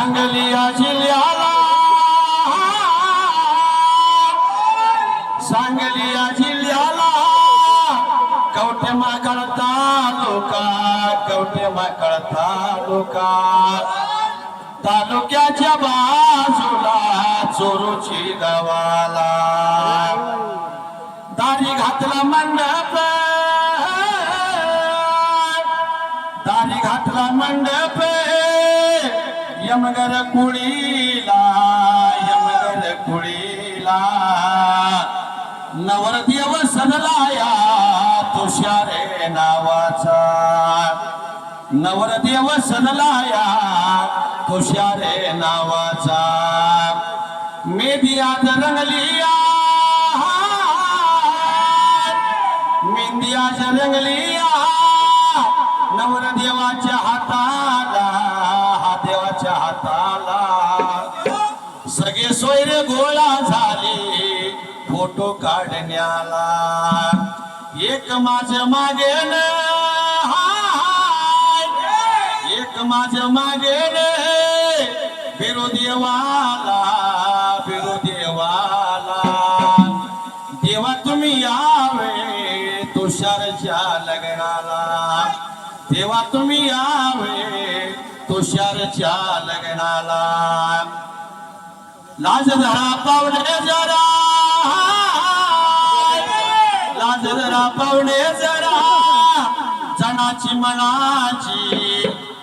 सांगलिया जिल्ह्याला सांगलिया जिल्ह्याला कवठे माकड तालुका तालुक्याच्या बाजूला चोरूची गावाला दारी घातला मंडप यमगर कुळीला नवरदेव सजलाया तुषारे नावाचा नवरदेव सजलाया तुषारे नावाचा मेदियात रंगलिया मेंदियात रंगलिया नवरदेवाच्या हाताला देवाच्या हाताला सगळे सोयरे गोळा झाले फोटो काढण्याला एक माझ्या मागेन बिरुदेवाला देवा तुम्ही यावे तुषारच्या लग्नाला देवा तुम्ही यावे तुषारच्या लग्नाला लाज धरा पावणे जरा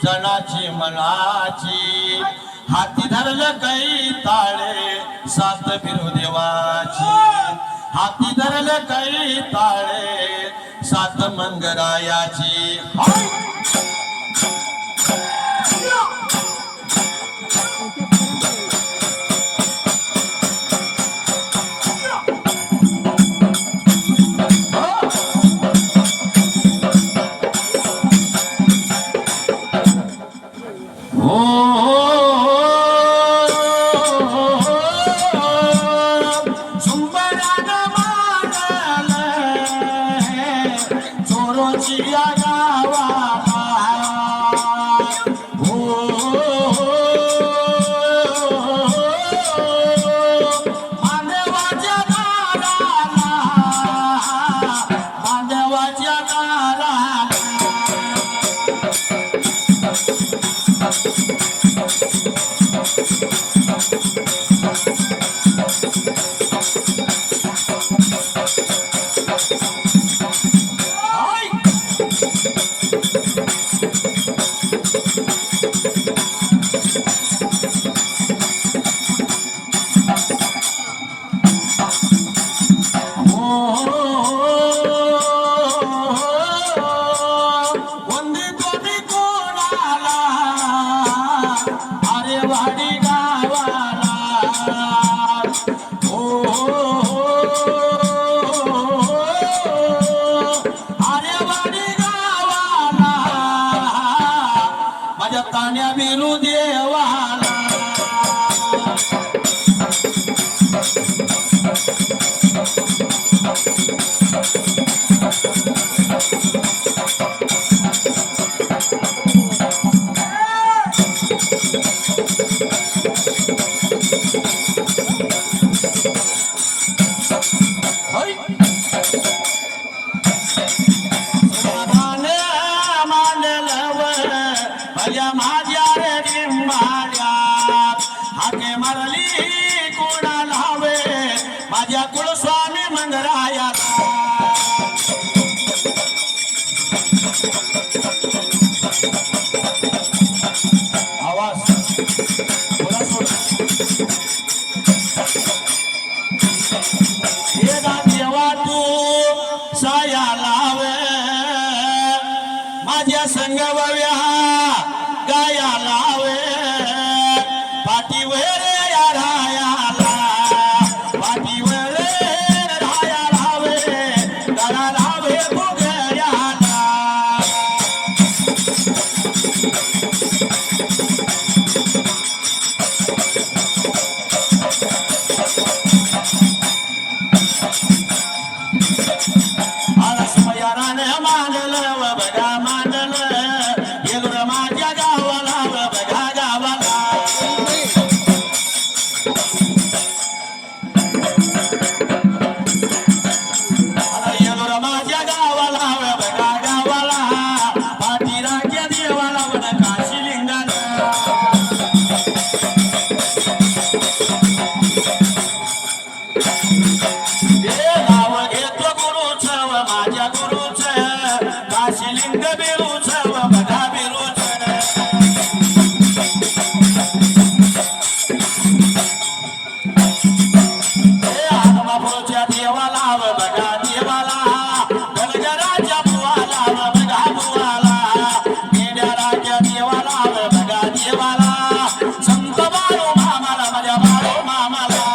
जनाची मनाची हाती धरलं काही ताळे सात बिरुदेवाची हाती धरलं काही ताळे सात मंगरायाची तान्या बिरुदेवाला माझ्या रे डिंबाड्या हाके मारली कोणाला हवे माझ्या कुलस्वामी मंगराया आवाज बोला सोड हे देवा तू साया लावे माझ्या संगव्या गाया लावे पाठीवर रायाला पाठीवर राया लावे गळा लावे फुगड्याला आरसमयाराने मांडलं बघा मांडलं येलुर माझ्या गावाला बघा गावाला देवाला बघा देवाला धनगराच्या बुवाला बघा बुवाला मेंढ्याराच्या देवाला बघा देवाला संत बाळू मामाला माझ्या बाळू मामाला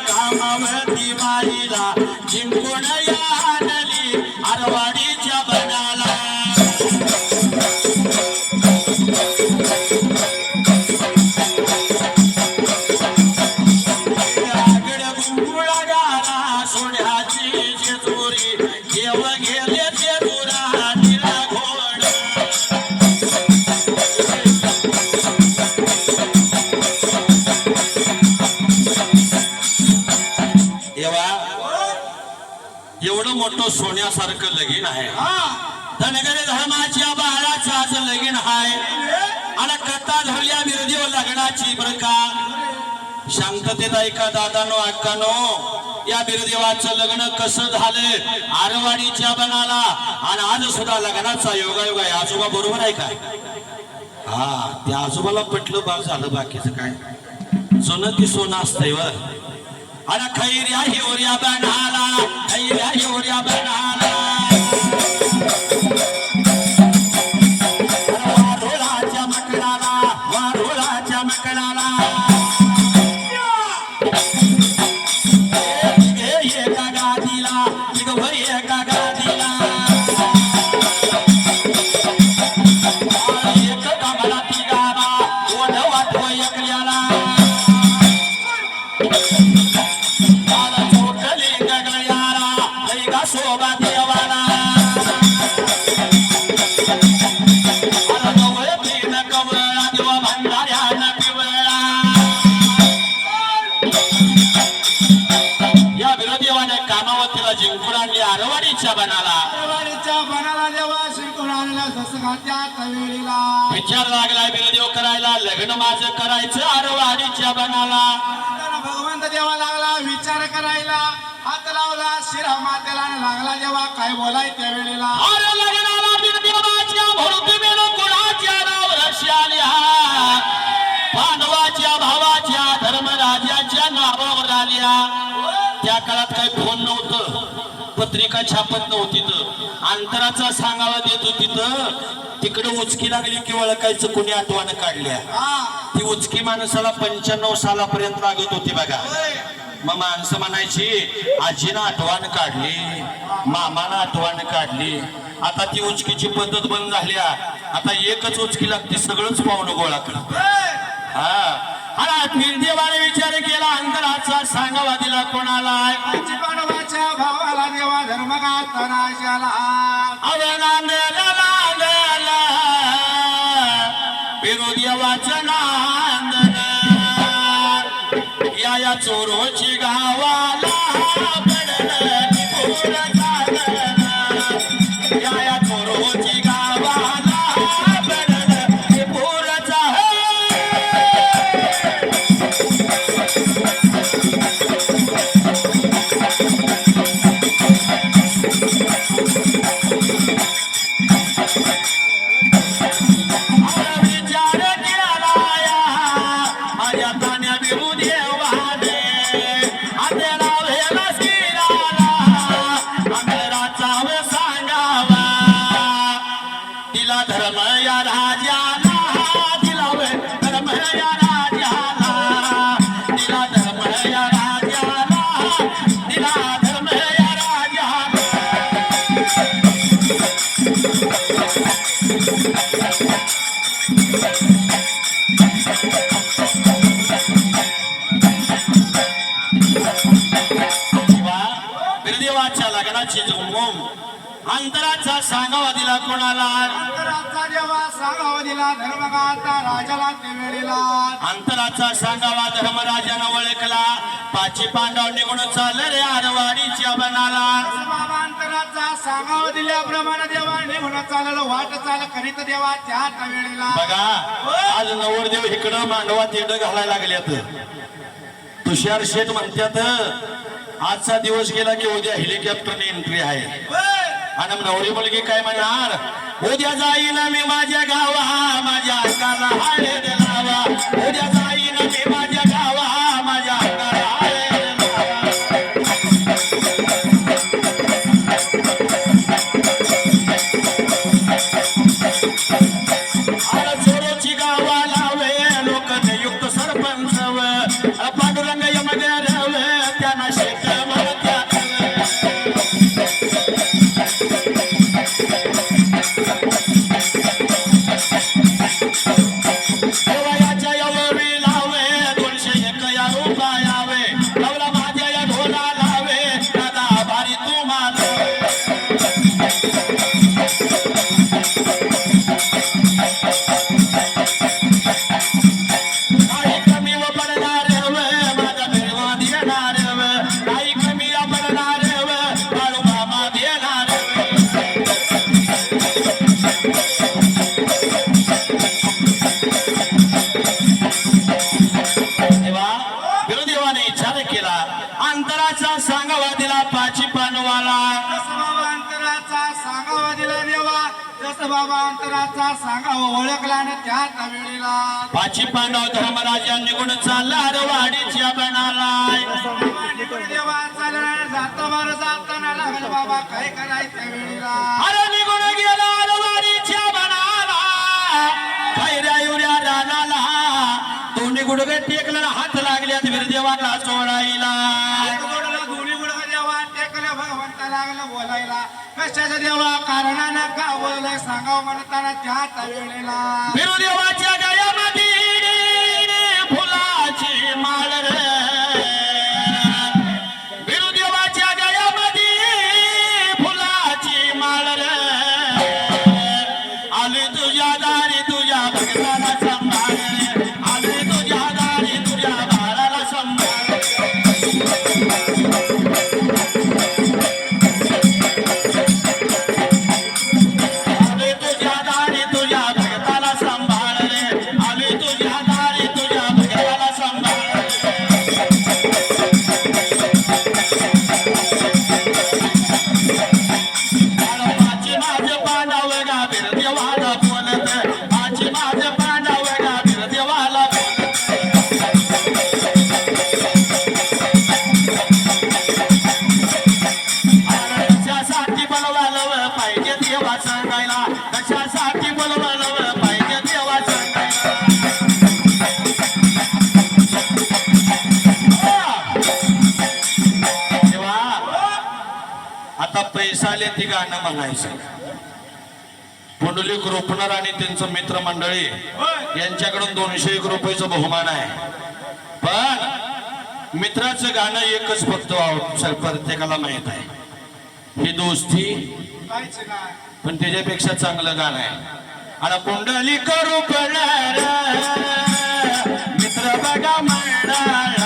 कामावती बाईला जिंकून आणली आरवाडीच्या बनाला रागड गुंगुळा गाला सोन्याची जेजुरी देव गेले जेजुरा तिला घोड एवढं मोठं सोन्यासारखं लगीन आहे धनगरी धर्माच्या बाळाचं आज लगीन आहे आणि कथा धरल्या बिरदेव लग्नाची बरं का शांततेत ऐका दादानो अक्कानो या बिरदेवाचं लग्न कसं झालं आरवाडीच्या बनाला आणि आज सुद्धा लग्नाचा योगायोग आहे आजोबा बरोबर आहे काय हा त्या आजोबाला पटलं बाग झालं बाकीचं काय सोनं ती सोनं असतंय व अरे खैर्या हिवऱ्या बनाला खैर्या हिवऱ्या बनाला वारुळाच्या मकडाला वारुळाच्या मकडाला एका गादीला एका गादीला एक कमला तिगाला ओढ वाटव एकल्याला शोभा देवाला कवळ प्रेम कवळा देवा भंडाऱ्यानं पिवळा या बिरदेवाने कामावतीला जिंकून आणली आरवाडीच्या बनाला देवा शिकून आणला ससगाच्या कवेळीला विचार लागला बिरदेव करायला लग्न माझं करायचं आरवाडीच्या बनाला भगवंत देवा लागला विचार करायला हात लावला शिरा मातेला लागला जेव्हा काय बोलाय त्या वेळेला अरे लग्नाला बिरदेवाच्या भरती मेलो कुणाच्या नावावर आल्या पांडवाच्या भावाच्या धर्मराजाच्या नावावर आल्या त्या काळात काही फोन नव्हतं पत्रिका छापत नव्हती तर अंतराचा सांगावा देत होती तर तिकडे उचकी लागली की ओळखायचं कोणी आठवण काढल्या ती उचकी माणसाला 95 सालापर्यंत लागत होती बघा मग माणसं म्हणायची आजीनं आठवण काढली मामानं आठवण काढली आता ती उचकीची पद्धत बंद झाल्या आता एकच उचकी लागते सगळंच पाहुणं गोळा करत हा बिरदेवाने विचार केला अंतराचा सांगावा दिला कोणाला पांडवाच्या भावाला देवा धर्मगात नाशाला बिरुदेवाचं नांदन या चोरोची गावाला या चोरोची गावाला धर्म या राजाला, दिला वे धर्म या राजाला, दिला धर्म या राजाला, दिला धर्म या राजाला. बिरदेवाच्या लग्नाची झुमझुम अंतराचा सांगावा दिला कोणाला? अंतराचा देवा सांगावा दिला धर्मगाता राजाला ते वेळेला. अंतराचा सांगावा धर्मराजानं ओळखला. पाची पांडव निघून चालले रे आरवाडीच्या बनाला. बाबा अंतराचा सांगावा दिल्याप्रमाणे देवा निघून चाललं वाट चाल करीत देवा त्या वेळेला. बघा आज नवरदेव इकडं मांडवा तिकडं घालायला लागल्यात. तुषार शेठ म्हणतात आजचा दिवस गेला की उद्या हेलिकॉप्टरने एंट्री आहे. आणि नवरी मुलगी काय म्हणणार? उद्या जाईन मी माझ्या गावा, माझ्या अंगाला हाय रे लावा. उद्या जाईन मी माझ्या गावा, माझ्या अंगाला हाय रे लावा. आला चोरोची गावा लावे लोक नियुक्त सरपंच व पांडुरंग यमगर व त्यांना शेत म्हणत्यात. देवयाच्या यवळी लावे 201 या रुपयावे. नवला माझ्या या ढोला लावे दादा भारी तुम्हाला. काही कमी व पडणार व माझा भेळवा देणार व. काही कमी व पडणार व बाळू मामा देणार व. तेव्हा गुरुदेवाने विचार केला. अंतराचा सांगावा दिला पाची पांडवाला. जसं बाबा अंतराचा सांगावा दिला देवा जसं बाबा अंतराचा सांगावा ओळखला न त्या वेळेला. पाची पांडव धर्मराजा निघून चालला आरवाडीच्या बनाला. बाबा निघून देवा चालणार जाता बरं जाताना लागलं बाबा काय करायचं वेळेला. अरे निघून गेला आरवाडीच्या बनाला. खैऱ्या युऱ्या रानाला दोन्ही गुडघे टेकलं हात लागल्यात वीरदेवाला सोडायला. दोन्ही गुडघे देवा टेकलं भगवंता लागलं बोलायला. कशाचं देवा कारणानं का बोललंय सांगावं म्हणताना त्या वेळेला. वीरदेवाच्या गळ्यामध्ये फुलाची माळ रे. वीरदेवाच्या गळ्यामध्ये फुलाची माळ रे. आली तुझ्या दारी तुझ्या भक्ताला सांभाळ रे. आली तुझ्या दारी तुझ्या बाळाला सांभाळ. आली तुझ्या दारी तुझ्या भक्ताला सांभाळ रे. आली तुझ्या दारी तुझ्या भक्ताला सांभाळ. पाची माझं पांडव गाभीर देवाला बोलत. पाची माझं पांडव गाभीर देवाला बोलत. कशासाठी बोलवालं पाहिजे देवा सांगायला. कशासाठी बोलवालं पाहिजे देवा सांगायला. देवा आता पैसा आले ती गाणं म्हणायचं. पुंडलिक रोपणार आणि त्यांचं मित्रमंडळी यांच्याकडून 201 रुपयाचं बहुमान आहे. पण मित्राचं गाणं एकच फक्त प्रत्येकाला माहित आहे. ही दोस्ती काहीच नाही. पण त्याच्यापेक्षा चांगलं गाणं आहे. आणि पुंडलिक रोपणार मित्र बघा म्हणणार